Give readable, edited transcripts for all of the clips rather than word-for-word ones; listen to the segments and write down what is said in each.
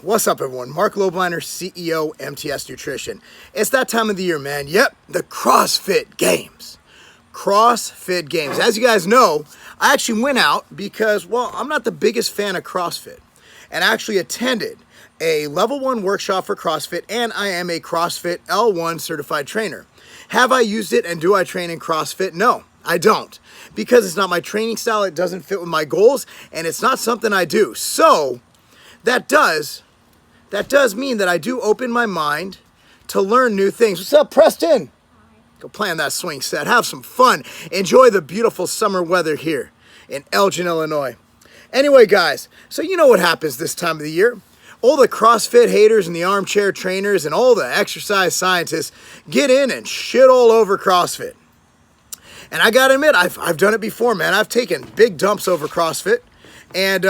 What's up, everyone? Marc Lobliner, CEO, MTS Nutrition. It's that time of the year, man. Yep, the CrossFit Games. CrossFit Games. As you guys know, I actually went out because, well, I'm not the biggest fan of CrossFit, and actually attended a level 1 workshop for CrossFit, and I am a CrossFit L1 certified trainer. Have I used it and do I train in CrossFit? No, I don't. Because it's not my training style, it doesn't fit with my goals, and it's not something I do. So, that does mean that I do open my mind to learn new things. What's up, Preston? Go play on that swing set. Have some fun. Enjoy the beautiful summer weather here in Elgin, Illinois. Anyway, guys, so you know what happens this time of the year. All the CrossFit haters and the armchair trainers and all the exercise scientists get in and shit all over CrossFit. And I gotta admit, I've done it before, man. I've taken big dumps over CrossFit. And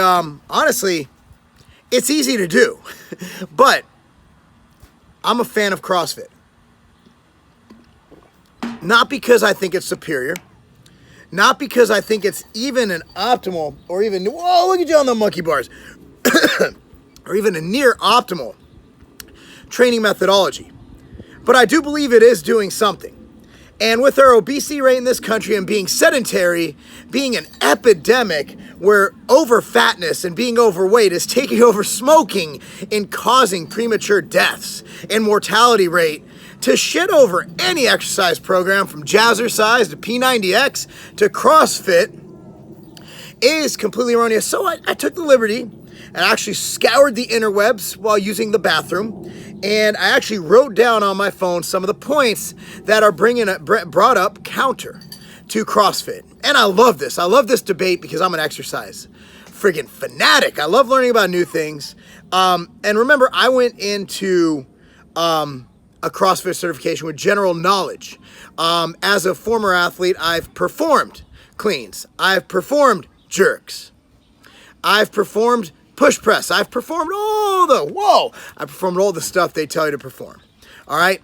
honestly, it's easy to do. But I'm a fan of CrossFit. Not because I think it's superior. Not because I think it's even an optimal or even, whoa, look at you on the monkey bars. Or even a near optimal training methodology. But I do believe it is doing something. And with our obesity rate in this country and being sedentary, being an epidemic where over-fatness and being overweight is taking over smoking and causing premature deaths and mortality rate, to shit over any exercise program from Jazzercise to P90X to CrossFit is completely erroneous. So I took the liberty and actually scoured the interwebs while using the bathroom. And I actually wrote down on my phone some of the points that are brought up counter to CrossFit. And I love this. I love this debate because I'm an exercise friggin' fanatic. I love learning about new things. And remember, I went into a CrossFit certification with general knowledge. As a former athlete, I've performed cleans. I've performed jerks. I've performed push press. I've performed I performed all the stuff they tell you to perform. All right.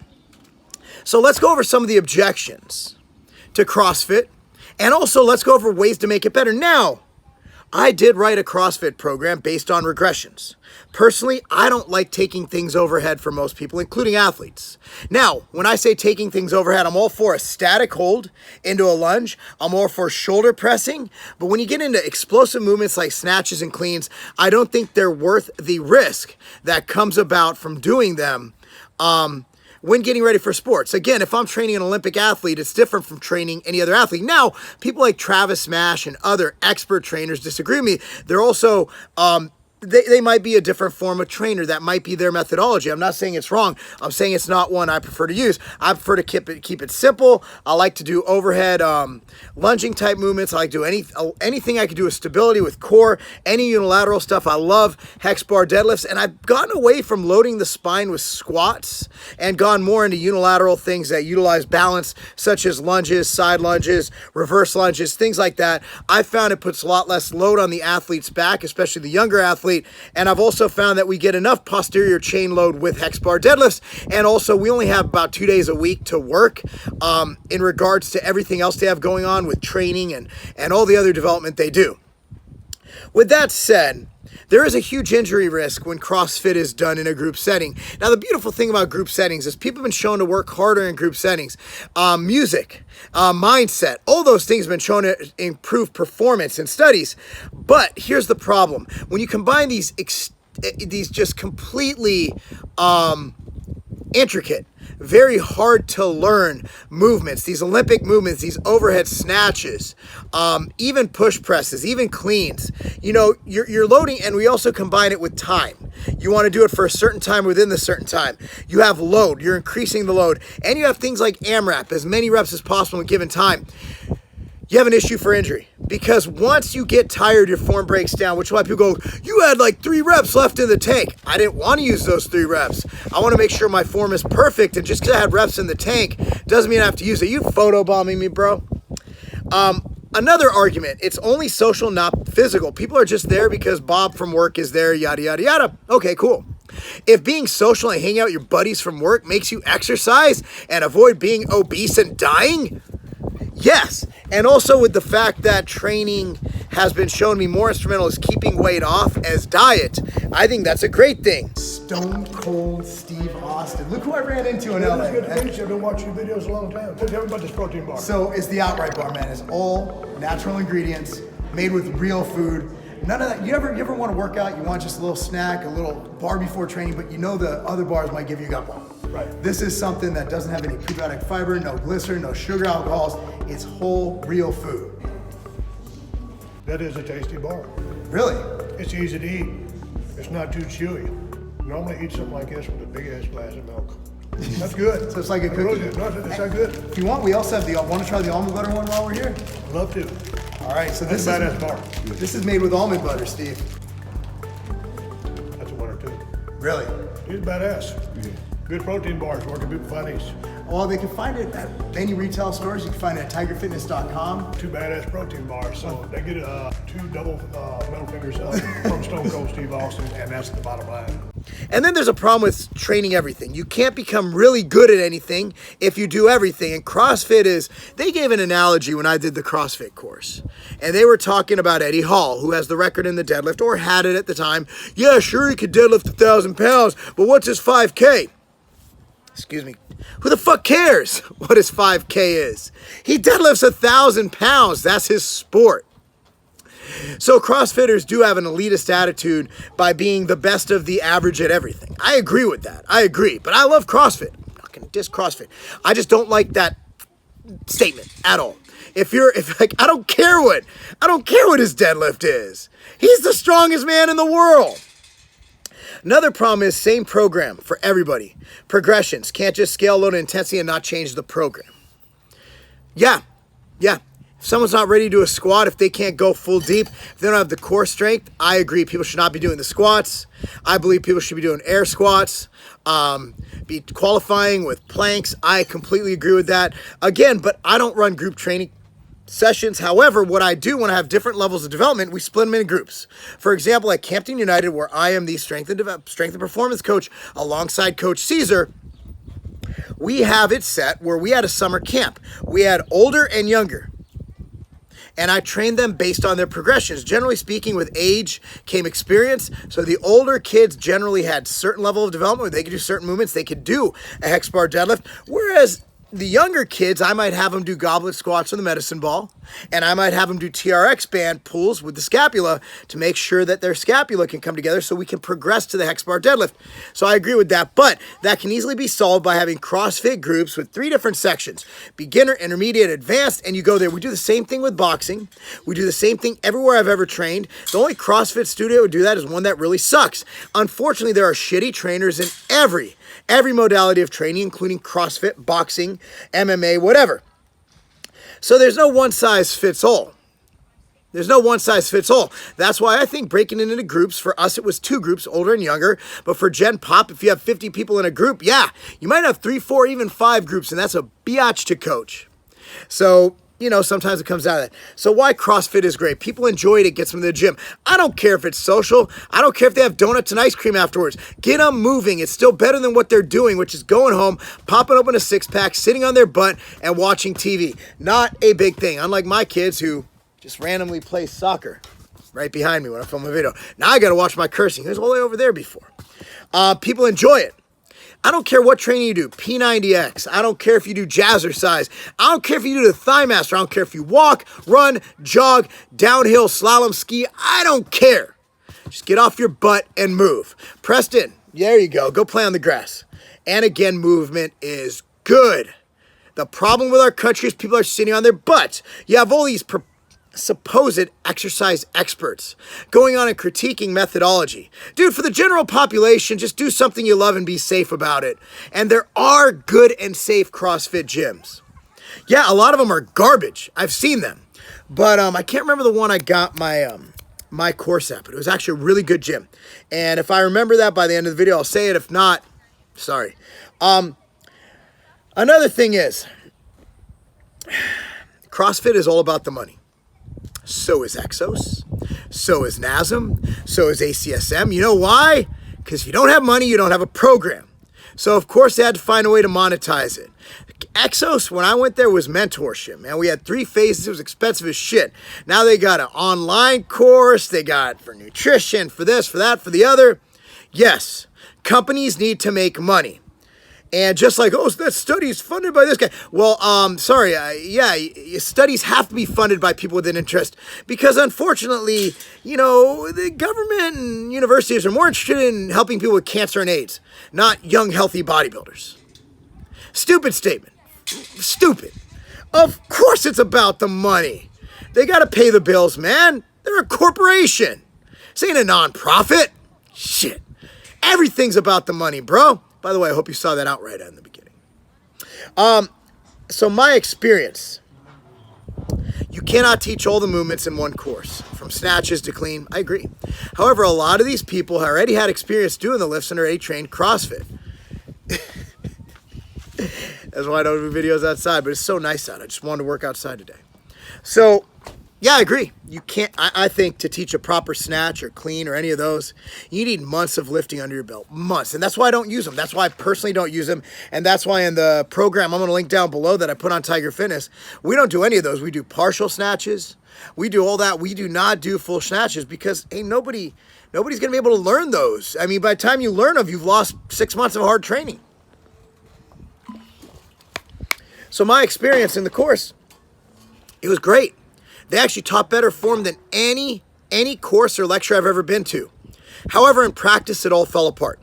So let's go over some of the objections to CrossFit, and also let's go over ways to make it better. Now, I did write a CrossFit program based on regressions. Personally, I don't like taking things overhead for most people, including athletes. Now, when I say taking things overhead, I'm all for a static hold into a lunge. I'm all for shoulder pressing. But when you get into explosive movements like snatches and cleans, I don't think they're worth the risk that comes about from doing them when getting ready for sports. Again, if I'm training an Olympic athlete, it's different from training any other athlete. Now, people like Travis Smash and other expert trainers disagree with me. They're also, they might be a different form of trainer. That might be their methodology. I'm not saying it's wrong. I'm saying it's not one I prefer to use. I prefer to keep it simple. I like to do overhead lunging type movements. I like to do anything I could do with stability, with core, any unilateral stuff. I love hex bar deadlifts, and I've gotten away from loading the spine with squats and gone more into unilateral things that utilize balance, such as lunges, side lunges, reverse lunges, things like that. I found it puts a lot less load on the athlete's back, especially the younger athlete. And I've also found that we get enough posterior chain load with hex bar deadlifts. And also, we only have about 2 days a week to work in regards to everything else they have going on with training and all the other development they do. With that said, there is a huge injury risk when CrossFit is done in a group setting. Now, the beautiful thing about group settings is people have been shown to work harder in group settings. Music, mindset, all those things have been shown to improve performance in studies. But here's the problem. When you combine these just completely intricate, very hard to learn movements, these Olympic movements, these overhead snatches, even push presses, even cleans, you know, you're loading, and we also combine it with time. You want to do it for a certain time within the certain time. You have load, you're increasing the load, and you have things like AMRAP, as many reps as possible in a given time. You have an issue for injury, because once you get tired, your form breaks down, which is why people go, you had like 3 reps left in the tank. I didn't want to use those 3 reps. I want to make sure my form is perfect, and just because I had reps in the tank doesn't mean I have to use it. You photobombing me, bro. Another argument, it's only social, not physical. People are just there because Bob from work is there, yada, yada, yada. Okay, cool. If being social and hanging out with your buddies from work makes you exercise and avoid being obese and dying, yes. And also with the fact that training has been shown to be more instrumental as keeping weight off as diet, I think that's a great thing. Stone Cold Steve Austin. Look who I ran into in LA. Good to meet you. I've been watching your videos a long time. Tell me about this protein bar. So it's the Outright bar, man. It's all natural ingredients, made with real food. None of that. You ever want to work out? You want just a little snack, a little bar before training, but you know the other bars might give you a gut ball. Right. This is something that doesn't have any prebiotic fiber, no glycerin, no sugar alcohols. It's whole, real food. That is a tasty bar. Really? It's easy to eat. It's not too chewy. Normally eat something like this with a big ass glass of milk. That's good. So it's like a cookie. Really good. No, it's not good. If you want, we also have the, want to try the almond butter one while we're here? Love to. All right, so That's this a badass bar. This is made with almond butter, Steve. That's a winner too. Really? He's badass. Good protein bars. Where can people find these? Well, they can find it at any retail stores. You can find it at tigerfitness.com. Two badass protein bars. So they get two double middle fingers up from Stone Cold Steve Austin, and that's the bottom line. And then there's a problem with training everything. You can't become really good at anything if you do everything. And CrossFit is, they gave an analogy when I did the CrossFit course. And they were talking about Eddie Hall, who has the record in the deadlift, or had it at the time. Yeah, sure, he could deadlift 1,000 pounds, but what's his 5K? Excuse me. Who the fuck cares what his 5K is? He deadlifts 1,000 pounds. That's his sport. So CrossFitters do have an elitist attitude by being the best of the average at everything. I agree with that. I agree. But I love CrossFit. I'm not going to diss CrossFit. I just don't like that statement at all. If I don't care what his deadlift is. He's the strongest man in the world. Another problem is same program for everybody. Progressions. Can't just scale load and intensity and not change the program. Yeah. If someone's not ready to do a squat, if they can't go full deep, if they don't have the core strength, I agree. People should not be doing the squats. I believe people should be doing air squats, be qualifying with planks. I completely agree with that. Again, but I don't run group training sessions. However, what I do when I have different levels of development, we split them into groups. For example, at Campton United, where I am the strength and performance coach alongside Coach Caesar, we have it set where we had a summer camp. We had older and younger. And I trained them based on their progressions. Generally speaking, with age came experience. So the older kids generally had certain level of development where they could do certain movements. They could do a hex bar deadlift. Whereas the younger kids, I might have them do goblet squats on the medicine ball, and I might have them do TRX band pulls with the scapula to make sure that their scapula can come together so we can progress to the hex bar deadlift. So I agree with that, but that can easily be solved by having CrossFit groups with 3 different sections: beginner, intermediate, advanced, and you go there. We do the same thing with boxing. We do the same thing everywhere I've ever trained. The only CrossFit studio would do that is one that really sucks. Unfortunately, there are shitty trainers in every modality of training, including CrossFit, boxing, MMA, whatever. So there's no one size fits all. There's no one size fits all. That's why I think breaking it into groups, for us it was 2 groups, older and younger, but for Gen Pop, if you have 50 people in a group, yeah, you might have 3, 4, even 5 groups, and that's a biatch to coach. So, sometimes it comes out of that. So why CrossFit is great. People enjoy it. It gets them to the gym. I don't care if it's social. I don't care if they have donuts and ice cream afterwards. Get them moving. It's still better than what they're doing, which is going home, popping open a 6-pack, sitting on their butt, and watching TV. Not a big thing. Unlike my kids who just randomly play soccer right behind me when I film a video. Now I got to watch my cursing. It was all the way over there before. People enjoy it. I don't care what training you do, P90X. I don't care if you do jazzercise. I don't care if you do the Thigh Master. I don't care if you walk, run, jog, downhill, slalom, ski. I don't care. Just get off your butt and move. Preston, there you go. Go play on the grass. And again, movement is good. The problem with our country is people are sitting on their butts. You have all these supposed exercise experts going on and critiquing methodology. Dude, for the general population, just do something you love and be safe about it. And there are good and safe CrossFit gyms. Yeah, a lot of them are garbage. I've seen them. But I can't remember the one I got my course at, but it was actually a really good gym. And if I remember that by the end of the video, I'll say it. If not, sorry. Another thing is, CrossFit is all about the money. So is Exos, so is NASM, so is ACSM. You know why? Because if you don't have money, you don't have a program. So of course they had to find a way to monetize it. Exos, when I went there, was mentorship, man. We had 3 phases. It was expensive as shit. Now they got an online course. They got for nutrition, for this, for that, for the other. Yes, companies need to make money. And just like, oh, that study is funded by this guy. Well, sorry, studies have to be funded by people with an interest because unfortunately, the government and universities are more interested in helping people with cancer and AIDS, not young, healthy bodybuilders. Stupid statement. Stupid. Of course it's about the money. They got to pay the bills, man. They're a corporation. This ain't a nonprofit. Shit. Everything's about the money, bro. By the way, I hope you saw that out right in the beginning. So my experience, you cannot teach all the movements in one course, from snatches to clean. I agree. However, a lot of these people already had experience doing the lifts and already trained CrossFit. That's why I don't do videos outside, but it's so nice out. I just wanted to work outside today. So, yeah, I agree. You can't, I think to teach a proper snatch or clean or any of those, you need months of lifting under your belt. Months. And that's why I don't use them. That's why I personally don't use them. And that's why in the program I'm going to link down below that I put on Tiger Fitness, we don't do any of those. We do partial snatches. We do all that. We do not do full snatches because, hey, nobody's going to be able to learn those. I mean, by the time you learn them, you've lost 6 months of hard training. So my experience in the course, it was great. They actually taught better form than any course or lecture I've ever been to. However, in practice, it all fell apart.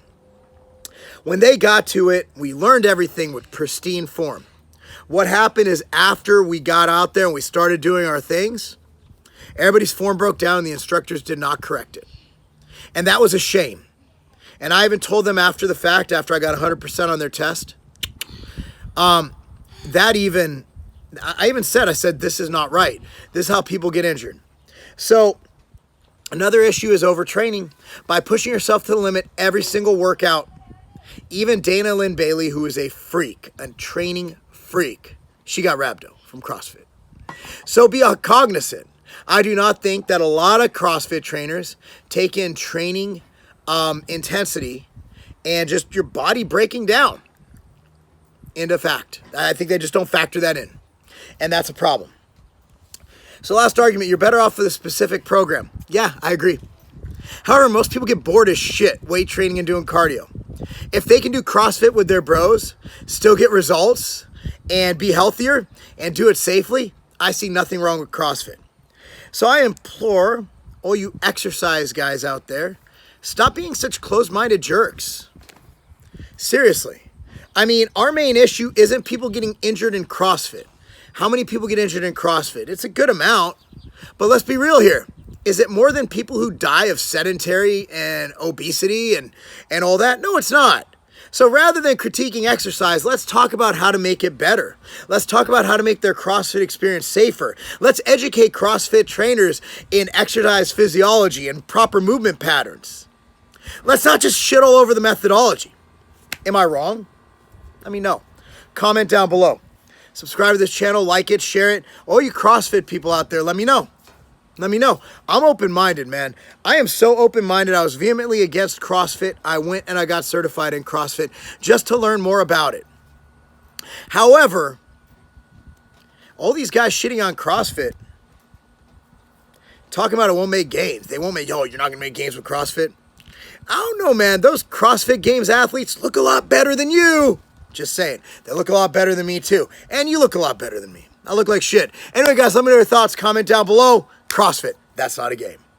When they got to it, we learned everything with pristine form. What happened is after we got out there and we started doing our things, everybody's form broke down and the instructors did not correct it. And that was a shame. And I even told them after the fact, after I got 100% on their test, I said, this is not right. This is how people get injured. So another issue is overtraining. By pushing yourself to the limit every single workout, even Dana Lynn Bailey, who is a freak, a training freak, she got rhabdo from CrossFit. So be cognizant. I do not think that a lot of CrossFit trainers take in training intensity and just your body breaking down into fact. I think they just don't factor that in. And that's a problem. So last argument, you're better off with a specific program. Yeah, I agree. However, most people get bored as shit weight training and doing cardio. If they can do CrossFit with their bros, still get results, and be healthier, and do it safely, I see nothing wrong with CrossFit. So I implore all you exercise guys out there, stop being such closed-minded jerks. Seriously. I mean, our main issue isn't people getting injured in CrossFit. How many people get injured in CrossFit? It's a good amount, but let's be real here. Is it more than people who die of sedentary and obesity and all that? No, it's not. So rather than critiquing exercise, let's talk about how to make it better. Let's talk about how to make their CrossFit experience safer. Let's educate CrossFit trainers in exercise physiology and proper movement patterns. Let's not just shit all over the methodology. Am I wrong? Let me know. Comment down below. Subscribe to this channel, like it, share it. All you CrossFit people out there, let me know. Let me know. I'm open-minded, man. I am so open-minded. I was vehemently against CrossFit. I went and I got certified in CrossFit just to learn more about it. However, all these guys shitting on CrossFit, talking about it won't make gains. They won't make, you're not going to make gains with CrossFit. I don't know, man. Those CrossFit Games athletes look a lot better than you. Just saying. They look a lot better than me, too. And you look a lot better than me. I look like shit. Anyway, guys, let me know your thoughts. Comment down below. CrossFit, that's not a game.